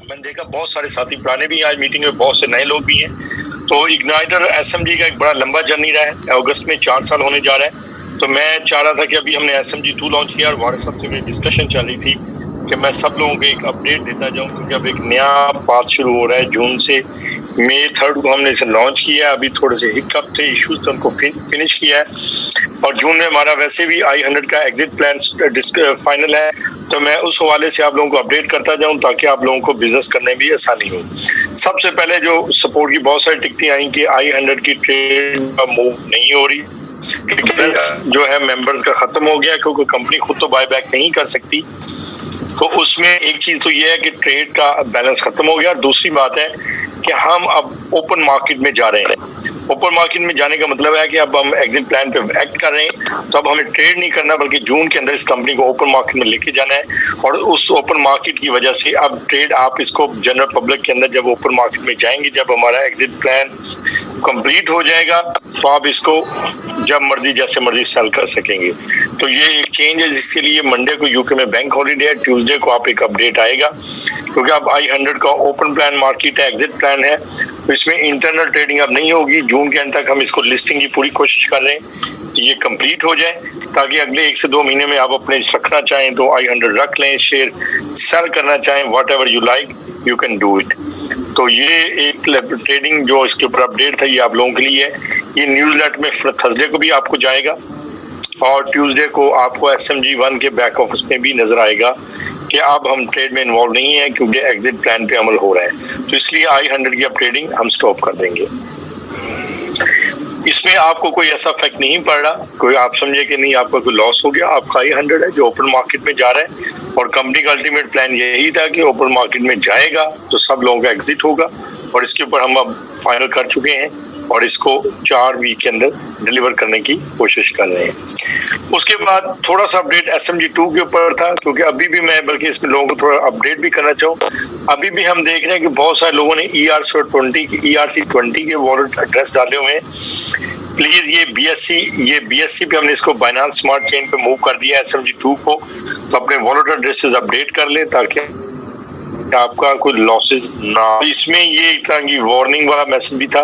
मैंने देखा बहुत सारे साथी पुराने भी आज मीटिंग में, बहुत से नए लोग भी हैं। तो इग्नाइटर एसएमजी का एक बड़ा लंबा जर्नी रहा है, अगस्त में 4 साल होने जा रहा है। तो मैं चाह रहा था कि अभी हमने SMG2 लॉन्च किया और हमारे सबसे मेरी डिस्कशन चल रही थी कि मैं सब लोगों को एक अपडेट देता जाऊं, क्योंकि अब एक नया पाथ शुरू हो रहा है। जून से मई 3 को हमने इसे लॉन्च किया, अभी थोड़े से हिकअप थे, इश्यूज थे, उनको फिनिश किया है। और जून में हमारा वैसे भी i100 का एग्जिट प्लान फाइनल है। तो मैं उस हवाले से आप लोगों को अपडेट करता जाऊं ताकि आप लोगों को बिजनेस करने में भी आसानी हो। सबसे पहले जो सपोर्ट की बहुत सारी टिकटें आई कि i100 की ट्रेड मूव नहीं हो रही, जो है मेंबर्स का खत्म हो गया, क्योंकि कंपनी खुद तो बाय बैक नहीं कर सकती। तो उसमें एक चीज तो ये है कि ट्रेड का बैलेंस खत्म हो गया। और दूसरी बात है कि हम अब ओपन मार्केट में जा रहे हैं। ओपन मार्केट में जाने का मतलब है कि अब हम एग्जिट प्लान पे एक्ट कर रहे हैं। तो अब हमें ट्रेड नहीं करना, बल्कि जून के अंदर इस कंपनी को ओपन मार्केट में लेके जाना है। और उस ओपन मार्केट की वजह से अब ट्रेड आप इसको जनरल पब्लिक के अंदर जब ओपन मार्केट में जाएंगे, जब हमारा एग्जिट प्लान कंप्लीट हो जाएगा, तो आप इसको जब मर्जी जैसे मर्जी सेल कर सकेंगे। तो ये एक चेंज है, जिसके लिए मंडे को यूके में बैंक हॉलीडे है, ट्यूसडे को आप एक अपडेट आएगा, क्योंकि अब i100 का ओपन प्लान मार्केट है, एग्जिट प्लान है। तो इसमें इंटरनल ट्रेडिंग अब नहीं होगी। जून के अंत तक हम इसको लिस्टिंग की पूरी कोशिश कर रहे हैं कि ये कंप्लीट हो जाए, ताकि अगले 1 से 2 महीने में आप अपने रखना चाहें तो i100 रख लें, शेयर सेल करना चाहें, what ever you like you can do it. तो ये एक ट्रेडिंग जो इसके ऊपर अपडेट था, ये आप लोगों के लिए है। ये न्यूज़लेटर में थर्सडे को भी आपको जाएगा और ट्यूसडे को आपको SMG1 के बैक ऑफिस में भी नजर आएगा कि अब हम ट्रेड में इन्वॉल्व नहीं है, क्योंकि एग्जिट प्लान पे अमल हो रहा है। तो इसलिए i100 की अब ट्रेडिंग हम स्टॉप कर देंगे। इसमें आपको कोई ऐसा इफेक्ट नहीं पड़ रहा, कोई आप समझे कि नहीं आपका कोई लॉस हो गया। आपका i100 है जो ओपन मार्केट में जा रहा है, और कंपनी का अल्टीमेट प्लान यही था कि ओपन मार्केट में जाएगा तो सब लोगों का एग्जिट होगा। और इसके ऊपर हम अब फाइनल कर चुके हैं और इसको 4 वीक के अंदर डिलीवर करने की कोशिश कर रहे हैं। उसके बाद थोड़ा सा अपडेट SMG2 के ऊपर था, क्योंकि अभी भी मैं बल्कि इसमें लोगों को थोड़ा अपडेट भी करना चाहूँ। अभी भी हम देख रहे हैं कि बहुत सारे लोगों ने ERC20 के वॉलेट एड्रेस डाले हुए हैं। प्लीज ये BSC पे हमने इसको बाइनेंस स्मार्ट चेन पे मूव कर दिया SMG2 को। तो अपने वॉलेट एड्रेसेस अपडेट कर ले ताकि आपका कोई लॉसेस ना। इसमें ये एक तरह की वार्निंग वाला मैसेज भी था।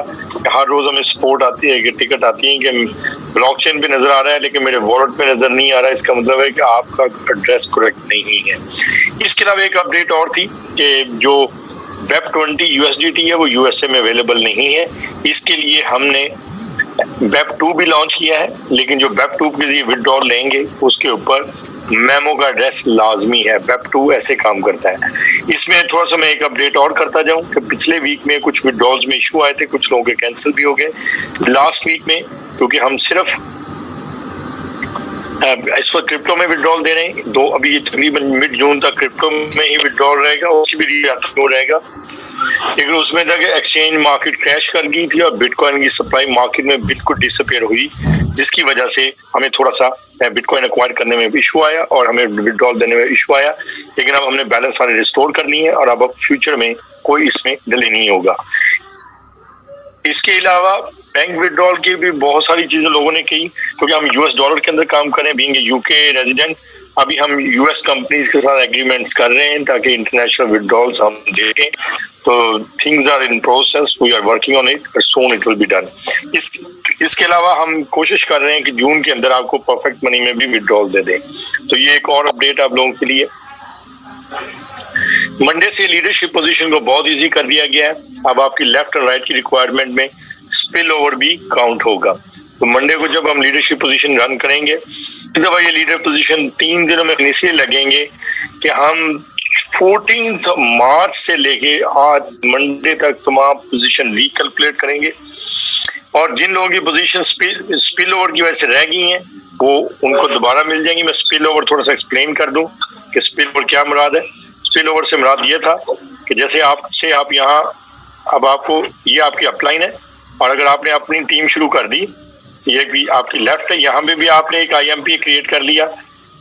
हर रोज हमें सपोर्ट आती है कि टिकट आती है कि ब्लॉकचेन पे नजर आ रहा है लेकिन मेरे वॉलेट पे नजर नहीं आ रहा है। इसका मतलब है कि आपका एड्रेस करेक्ट नहीं है। इसके अलावा एक अपडेट और थी कि जो WEB20 USDT है वो USA में अवेलेबल नहीं है। इसके लिए हमने WEB2 भी लॉन्च किया है, लेकिन जो WEB2 के लिए विड्रॉल लेंगे उसके ऊपर मेमो का एड्रेस लाजमी है। WEB2 ऐसे काम करता है। इसमें थोड़ा सा मैं एक अपडेट और करता जाऊं कि पिछले वीक में कुछ विड्रॉल्स में इशू आए थे, कुछ लोगों के कैंसिल भी हो गए लास्ट वीक में, क्योंकि हम सिर्फ इस वक्त क्रिप्टो में विड्रॉल दे रहे हैं। दो अभी ये तकरीबन मिड जून तक क्रिप्टो में ही विड्रॉल रहेगा, उसकी भी रीअलाइजेशन रहेगा। लेकिन उसमें था कि एक्सचेंज मार्केट क्रैश कर गई थी और बिटकॉइन की सप्लाई मार्केट में बिल्कुल डिसअपीयर हुई, जिसकी वजह से हमें थोड़ा सा बिटकॉइन एक्वायर करने में भी इशू आया और हमें विड्रॉल देने में इशू आया। लेकिन अब हमने बैलेंस सारे रिस्टोर कर ली है और अब फ्यूचर में कोई इसमें डिले नहीं होगा। इसके अलावा बैंक विड्रॉल की भी बहुत सारी चीजें लोगों ने की, क्योंकि हम US डॉलर के अंदर काम करें, बीइंग ए UK रेजिडेंट। अभी हम US कंपनीज के साथ एग्रीमेंट्स कर रहे हैं ताकि इंटरनेशनल विड्रॉल्स हम देखें। तो things are in process, we are working on it, soon it will be done. इसके अलावा हम कोशिश कर रहे हैं कि जून के अंदर आपको परफेक्ट मनी में भी विड्रॉल दे दें। तो ये एक और अपडेट आप लोगों के लिए। मंडे से लीडरशिप पोजीशन को बहुत इजी कर दिया गया है। अब आपकी लेफ्ट और राइट की रिक्वायरमेंट में स्पिल ओवर भी काउंट होगा। तो मंडे को जब हम लीडरशिप पोजीशन रन करेंगे, इस दफा ये लीडर पोजीशन 3 दिनों में इसलिए लगेंगे कि हम 14 मार्च से लेके आज मंडे तक तमाम पोजीशन रिकैलकुलेट करेंगे। और जिन लोगों की पोजीशन स्पिल ओवर की वजह से रह गई हैं वो उनको दोबारा मिल जाएंगी। मैं स्पिल ओवर थोड़ा सा एक्सप्लेन कर दूं कि स्पिल ओवर क्या मुराद है। स्पिल ओवर से मुराद ये था कि जैसे आप यहाँ, अब आपको ये आपकी अपलाइन है और अगर आपने अपनी टीम शुरू कर दी, ये भी आपकी लेफ्ट है, यहाँ पे भी आपने एक IMP क्रिएट कर लिया,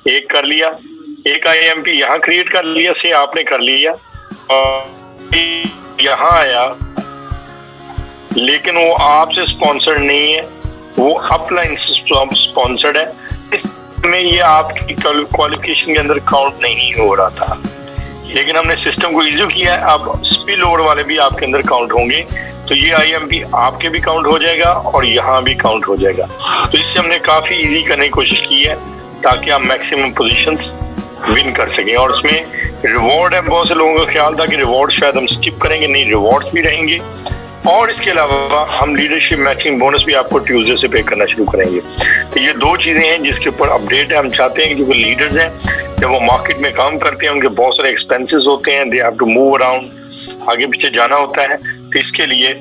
एक IMP यहाँ क्रिएट कर लिया से आपने कर लिया और यहाँ आया, लेकिन वो आपसे स्पॉन्सर्ड नहीं है, वो अपलाइन स्पॉन्सर्ड है। इसमें ये आपकी क्वालिफिकेशन के अंदर काउंट नहीं हो रहा था। लेकिन हमने सिस्टम को इजी किया है। अब स्पिल ओवर वाले भी आपके अंदर काउंट होंगे, तो ये IMP आपके भी काउंट हो जाएगा और यहाँ भी काउंट हो जाएगा। तो इससे हमने काफी इजी करने की कोशिश की है ताकि आप मैक्सिमम पोजीशंस विन कर सकें। और उसमें रिवॉर्ड है, बहुत से लोगों का ख्याल था कि रिवॉर्ड शायद हम स्किप करेंगे, नहीं, रिवॉर्ड्स भी रहेंगे। और इसके अलावा हम लीडरशिप मैचिंग बोनस भी आपको ट्यूसडे से पे करना शुरू करेंगे। तो ये 2 चीजें हैं जिसके ऊपर अपडेट है। हम चाहते हैं कि जो लीडर्स हैं जब वो मार्केट में काम करते हैं उनके बहुत सारे एक्सपेंसेस होते हैं, they have to move around, आगे पीछे जाना होता है। तो इसके लिए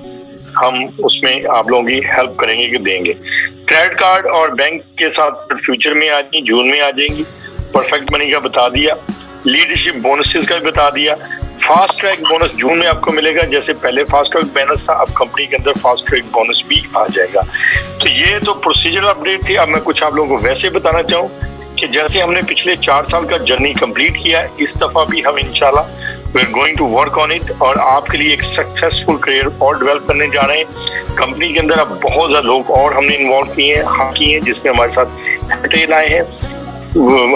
हम उसमें आप लोगों की हेल्प करेंगे कि देंगे। क्रेडिट कार्ड और बैंक के साथ फ्यूचर में आ जाएंगी, जून में आ जाएंगी। परफेक्ट मनी का बता दिया, लीडरशिप बोनसेस का भी बता दिया। फास्ट ट्रैक बोनस जून में आपको मिलेगा, जैसे पहले फास्ट ट्रैक बोनस था, अब कंपनी के अंदर फास्ट ट्रैक बोनस भी आ जाएगा। तो ये तो प्रोसीजरल अपडेट थी। अब मैं कुछ आप लोगों को वैसे बताना चाहूँ कि जैसे हमने पिछले 4 साल का जर्नी कंप्लीट किया है, इस दफा भी हम इंशाल्लाह we are going to work on it और आपके लिए एक सक्सेसफुल करियर और डेवलप करने जा रहे हैं। कंपनी के अंदर अब बहुत ज्यादा लोग और हमने इन्वॉल्व किए हैं, जिसमें हमारे साथ पटेल आए हैं,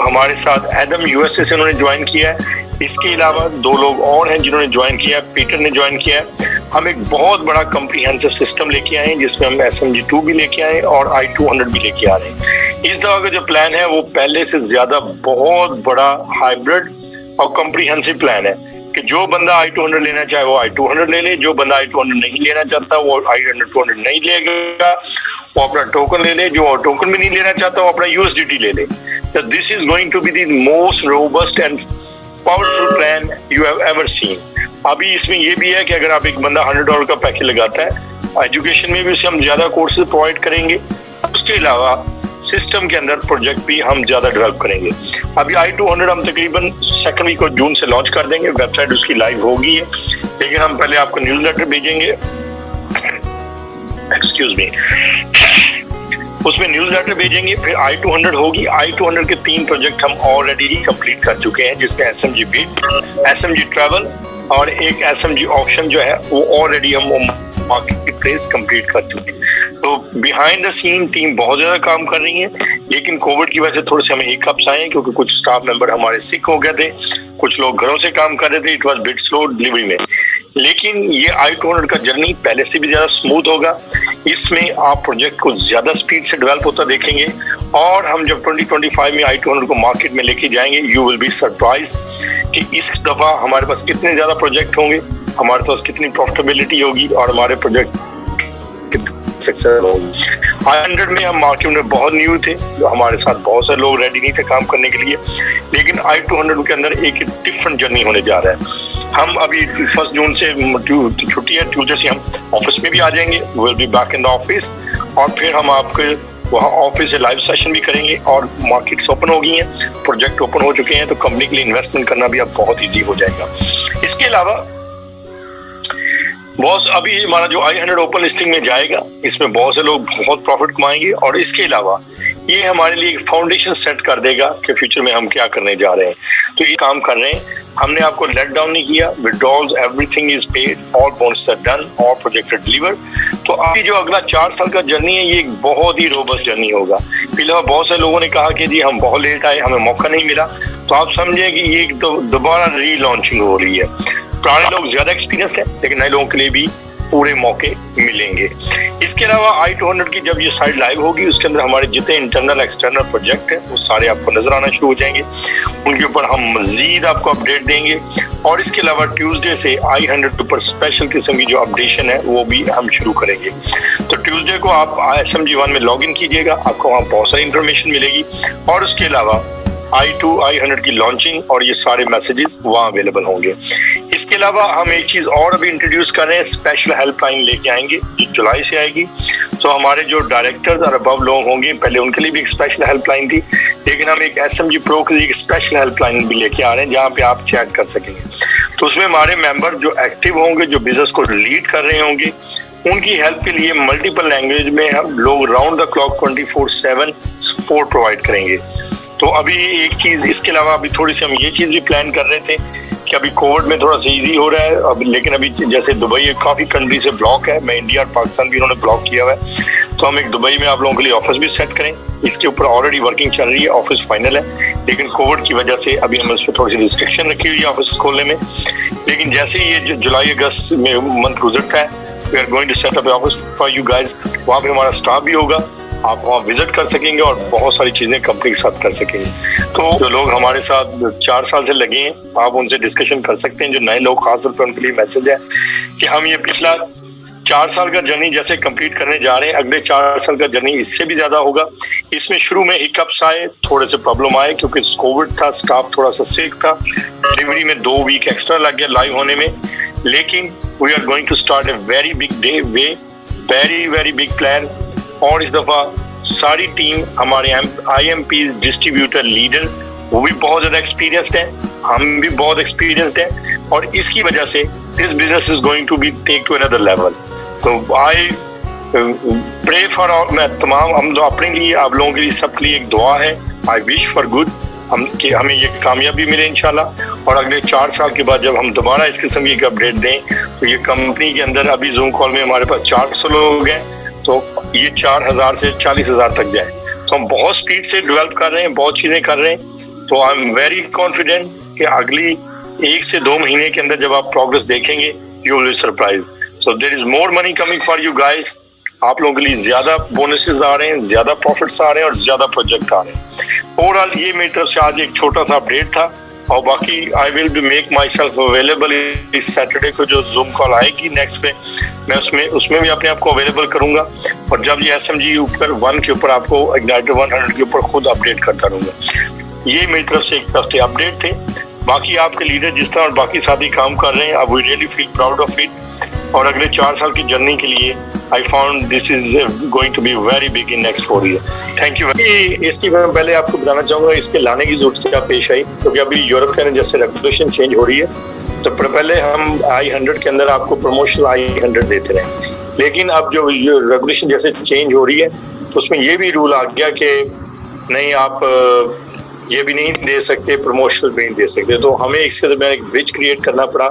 हमारे साथ एडम USA से उन्होंने ज्वाइन किया है। इसके अलावा 2 लोग और हैं जिन्होंने ज्वाइन किया है, पीटर ने ज्वाइन किया है। हम एक बहुत बड़ा कम्प्रीहेंसिव सिस्टम लेके आए हैं जिसमें हम SMG2 भी लेके आए और I200 भी लेके आ रहे हैं। इस दफा का जो प्लान है वो पहले से ज्यादा बहुत बड़ा हाइब्रिड और कम्प्रीहेंसिव प्लान है कि जो बंदा I200 लेना चाहे वो I200 ले ले, जो बंदा I200 नहीं लेना चाहता वो I200 नहीं लेगा, वो अपना टोकन ले ले, जो टोकन भी नहीं लेना चाहता वो अपना USDT ले ले। तो this is going to be the most robust and powerful plan you have ever seen. अभी इसमें ये भी है कि अगर आप एक बंदा $100 का पैकेज लगाता है, एजुकेशन में भी उसे हम ज्यादा कोर्सेज प्रोवाइड करेंगे। उसके अलावा सिस्टम के अंदर प्रोजेक्ट भी हम ज्यादा डेवलप करेंगे। अभी I200 हम तकरीबन 2nd वीक ऑफ जून से लॉन्च कर देंगे, वेबसाइट उसकी लाइव होगी है, लेकिन हम पहले आपको न्यूज़लेटर भेजेंगे, एक्सक्यूज मी, उसमें न्यूज़लेटर भेजेंगे, फिर I200 होगी। I200 के 3 प्रोजेक्ट हम ऑलरेडी ही कंप्लीट कर चुके हैं, जिसमें SMG बीट, SMG ट्रैवल और एक SMG ऑप्शन जो है वो ऑलरेडी हम मार्केट प्लेस कंप्लीट कर चुके हैं। तो बिहाइंड द सीन टीम बहुत ज्यादा काम कर रही है, लेकिन कोविड की वजह से थोड़े से हमें हिकअप्स आए क्योंकि कुछ स्टाफ मेंबर हमारे सिक हो गए थे, कुछ लोग घरों से काम कर रहे थे, it was bit slow delivery में। लेकिन ये I200 का जर्नी पहले से भी ज्यादा स्मूथ होगा। इसमें आप प्रोजेक्ट को ज्यादा स्पीड से डेवलप होता देखेंगे और हम जब 2025 में I200 को मार्केट में लेके जाएंगे, यू विल बी सरप्राइज कि इस दफा हमारे पास कितने ज्यादा प्रोजेक्ट होंगे, हमारे पास कितनी प्रॉफिटेबिलिटी होगी और हमारे प्रोजेक्ट सक्सेस होगी। I100 में हम मार्केट में बहुत न्यू थे, हमारे साथ बहुत सारे लोग रेडी नहीं थे काम करने के लिए, लेकिन I200 के अंदर एक डिफरेंट जर्नी होने जा रहा है। हम अभी 1 जून से छुट्टी है, ट्यूजडे से हम ऑफिस में भी आ जाएंगे, we will be back in the office, और फिर हम आपके वहाँ ऑफिस से लाइव सेशन भी करेंगे और मार्केट्स ओपन हो गई हैं, प्रोजेक्ट ओपन हो चुके हैं, तो कंपनी के लिए इन्वेस्टमेंट करना भी अब बहुत ईजी हो जाएगा। इसके अलावा बॉस अभी हमारा जो I100 ओपन लिस्टिंग में जाएगा, इसमें बहुत से लोग बहुत प्रॉफिट कमाएंगे और इसके अलावा ये हमारे लिए एक फाउंडेशन सेट कर देगा कि फ्यूचर में हम क्या करने जा रहे हैं। तो ये काम कर रहे हैं, हमने आपको लेट डाउन नहीं किया, withdrawals everything is paid, all bonus are done, all project deliver. तो अभी जो अगला 4 साल का जर्नी है, ये एक बहुत ही रोबस्ट जर्नी होगा। फिलहाल बहुत से लोगों ने कहा कि जी हम बहुत लेट आए, हमें मौका नहीं मिला, तो आप समझे कि ये दोबारा रीलॉन्चिंग हो रही है। पुराने लोग ज्यादा एक्सपीरियंस है, लेकिन नए लोगों के लिए भी पूरे मौके मिलेंगे। इसके अलावा I200 की जब ये साइट लाइव होगी, उसके अंदर हमारे जितने इंटरनल एक्सटर्नल प्रोजेक्ट हैं वो सारे आपको नजर आना शुरू हो जाएंगे, उनके ऊपर हम मजीद आपको अपडेट देंगे। और इसके अलावा ट्यूसडे से I100 के ऊपर स्पेशल किस्म की जो अपडेशन है वो भी हम शुरू करेंगे। तो ट्यूसडे को आप SMG1 में लॉग इन कीजिएगा, आपको वहाँ बहुत सारी इंफॉर्मेशन मिलेगी और उसके अलावा I100 की लॉन्चिंग और ये सारे मैसेजेस वहाँ अवेलेबल होंगे। इसके अलावा हम एक चीज और अभी इंट्रोड्यूस कर रहे हैं, स्पेशल हेल्पलाइन लेके आएंगे जो जुलाई से आएगी। तो हमारे जो डायरेक्टर्स और अबव लोग होंगे, पहले उनके लिए भी एक स्पेशल हेल्पलाइन थी, लेकिन हम एक SMG प्रो के लिए एक स्पेशल हेल्पलाइन भी लेके आ रहे हैं जहाँ पे आप चैट कर सकेंगे। तो उसमें हमारे मेंबर जो एक्टिव होंगे, जो बिजनेस को लीड कर रहे होंगे, उनकी हेल्प के लिए मल्टीपल लैंग्वेज में हम लोग round the clock 24/7 support provide करेंगे। तो अभी एक चीज इसके अलावा अभी थोड़ी सी हम ये चीज भी प्लान कर रहे थे कि अभी कोविड में थोड़ा सा इजी हो रहा है अब, लेकिन अभी जैसे दुबई काफ़ी कंट्री से ब्लॉक है, मैं इंडिया और पाकिस्तान भी इन्होंने ब्लॉक किया हुआ है, तो हम एक दुबई में आप लोगों के लिए ऑफिस भी सेट करें। इसके ऊपर ऑलरेडी वर्किंग चल रही है, ऑफिस फाइनल है, लेकिन कोविड की वजह से अभी हमने उस पर थोड़ी सी रिस्ट्रिक्शन रखी हुई है ऑफिस खोलने में। लेकिन जैसे ही ये जुलाई अगस्त में मंथ गुजरता है, we are going to set up office for you guys. वहाँ पे हमारा स्टाफ भी होगा, आप वहाँ विजिट कर सकेंगे और बहुत सारी चीजें कंपनी के साथ कर सकेंगे। तो जो लोग हमारे साथ 4 साल से लगे हैं, आप उनसे डिस्कशन कर सकते हैं। जो नए लोग, खासतौर पर उनके लिए मैसेज है कि हम ये पिछला 4 साल का जर्नी जैसे कंप्लीट करने जा रहे हैं, अगले 4 साल का जर्नी इससे भी ज्यादा होगा। इसमें शुरू में हिकअप्स आए, थोड़े से प्रॉब्लम आए क्योंकि कोविड था, स्टाफ थोड़ा सा सिक था, डिलीवरी में 2 वीक एक्स्ट्रा लग गया लाइव होने में। लेकिन we are going to start a very big day way, very very big plan. और इस दफा सारी टीम, हमारे IMP डिस्ट्रीब्यूटर लीडर, वो भी बहुत ज्यादा एक्सपीरियंस्ड है, हम भी बहुत एक्सपीरियंस्ड हैं, और इसकी वजह से this business is going to be take to another level. तो आई प्रे फॉर ऑल, मैं तमाम हम तो अपने लिए, आप लोगों के लिए, सबके लिए एक दुआ है। आई विश फॉर गुड कि हमें ये कामयाबी मिले इंशाल्लाह। और अगले 4 साल के बाद जब हम दोबारा इस किस्म की अपडेट दें, तो ये कंपनी के अंदर अभी जूम कॉल में हमारे पास 400 लोग हैं, तो ये 4000 से 40,000 तक जाए। तो हम बहुत स्पीड से डेवलप कर रहे हैं, बहुत चीजें कर रहे हैं। तो आई एम वेरी कॉन्फिडेंट कि अगली 1 से 2 महीने के अंदर जब आप प्रोग्रेस देखेंगे, you will be surprise. So there is more money coming for you guys. आप लोगों के लिए ज्यादा बोनसेस आ रहे हैं, ज्यादा प्रॉफिट्स आ रहे हैं और ज्यादा प्रोजेक्ट आ रहे हैं। ओवरऑल ये मेरी तरफ से आज एक छोटा सा अपडेट था। और बाकी I will be make my self available इस सैटरडे को जो जूम कॉल आएगी नेक्स्ट पे, मैं उसमें भी अपने आप को अवेलेबल करूंगा। और जब ये SMG ऊपर 1 के ऊपर आपको इग्नाइटर 100 के ऊपर खुद अपडेट करता रहूंगा। ये मेरी तरफ से एक हफ्ते अपडेट थे। बाकी आपके लीडर जिस तरह और बाकी साथी काम कर रहे हैं, अब we really feel proud of it. और अगले 4 साल की जर्नी के लिए I found this is going to be very big in next 4 year. Thank you. इसकी मैं पहले आपको बताना चाहूंगा इसके लाने की जरूरत क्या पेश आई, क्योंकि अभी यूरोप के अंदर जैसे रेगुलेशन चेंज हो रही है, तो पहले हम I100 के अंदर आपको प्रमोशनल I100 देते रहे, लेकिन अब जो रेगुलेशन जैसे चेंज हो रही है, तो उसमें ये भी रूल आ गया कि नहीं, आप ये भी नहीं दे सकते, प्रमोशनल भी नहीं दे सकते। तो हमें इसके दरमियान एक ब्रिज क्रिएट करना पड़ा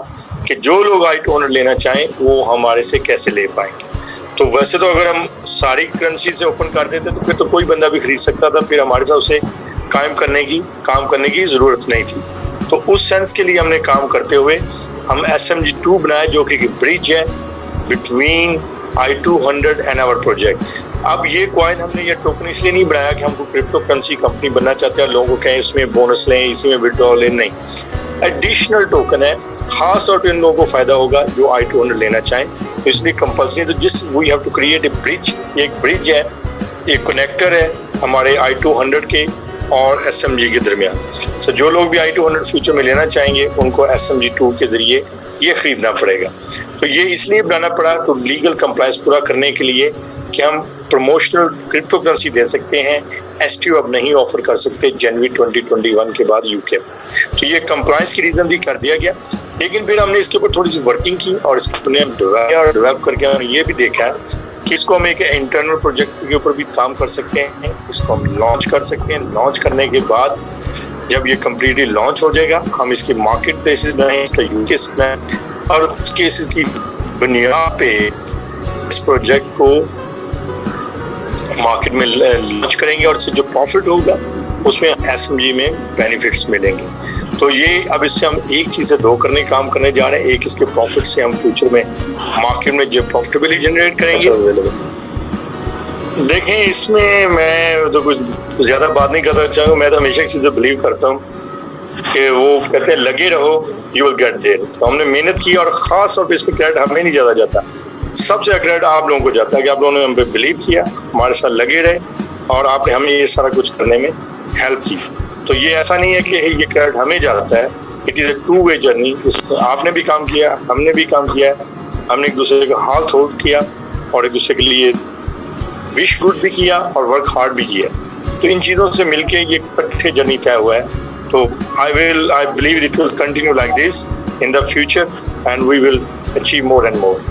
कि जो लोग I200 लेना चाहें वो हमारे से कैसे ले पाएंगे। तो वैसे तो अगर हम सारी करेंसी से ओपन कर देते तो फिर तो कोई बंदा भी खरीद सकता था, फिर हमारे साथ उसे काम करने की जरूरत नहीं थी। तो उस सेंस के लिए हमने काम करते हुए हम SMG2 बनाया, जो कि ब्रिज है between I200 and our project. अब ये कॉइन हमने ये टोकन इसलिए नहीं बनाया कि हमको क्रिप्टो करेंसी कंपनी बनना चाहते हैं, लोगों को कहें इसमें बोनस लें, इसमें विड्रॉ लें, नहीं। एडिशनल टोकन है, खास तौर पे इन लोगों को फायदा होगा जो I200 लेना चाहें, इसलिए कंपल्सरी। तो जिस we have to create a bridge, ये एक ब्रिज है, एक कनेक्टर है हमारे I200 के और SMG के दरमियान। सो जो लोग भी I200 फ्यूचर में लेना चाहेंगे उनको SMG2 के जरिए ये खरीदना पड़ेगा। तो ये इसलिए बनाना पड़ा, तो लीगल कंप्लायंस पूरा करने के लिए कि हम प्रमोशनल क्रिप्टो करेंसी दे सकते हैं। STO अब नहीं ऑफर कर सकते जनवरी 2021 के बाद UK में। तो ये कंप्लायंस की रीजन भी कर दिया गया, लेकिन फिर हमने इसके ऊपर थोड़ी सी वर्किंग की और इसको डेवलप करके हमने ये भी देखा कि इसको हम एक इंटरनल प्रोजेक्ट के ऊपर भी काम कर सकते हैं, इसको हम लॉन्च कर सकते हैं। लॉन्च करने के बाद जब ये कम्प्लीटली लॉन्च हो जाएगा, हम इसके मार्केट प्लेसेस बनाएं, इसका यूकेस बनाएं, और उस केसेस की बुनियाद पे इस प्रोजेक्ट को मार्केट में लॉन्च करेंगे और इससे जो प्रॉफिट होगा उसमें SMG में बेनिफिट्स मिलेंगे। तो ये अब इससे हम एक चीज़ से 2 काम करने जा रहे हैं। एक, इसके प्रॉफिट से हम फ्यूचर में मार्केट में जो प्रॉफिटेबिलिटी जनरेट करेंगे। देखें, इसमें मैं तो कुछ ज़्यादा बात नहीं करना चाहूँगा। मैं तो हमेशा एक चीज़ बिलीव करता हूँ कि वो कहते हैं लगे रहो, यू विल गेट देयर। तो हमने मेहनत की और ख़ास तौर पर इसमें क्रेडिट हमें नहीं ज़्यादा जाता, सबसे क्रेडिट आप लोगों को जाता है कि आप लोगों ने हम पे बिलीव किया, हमारे साथ लगे रहे और आपने हमें ये सारा कुछ करने में हेल्प की। तो ये ऐसा नहीं है कि ये क्रेडिट हमें जाता है, it is a two way journey. इसमें आपने भी काम किया, हमने भी काम किया, हमने एक दूसरे का हाथ होल्ड किया और एक दूसरे के लिए विश गुड भी किया और वर्क हार्ड भी किया। तो इन चीज़ों से मिलके ये इकट्ठे जर्नी तय हुआ है। तो I believe it will continue like this in the future and we will achieve more and more.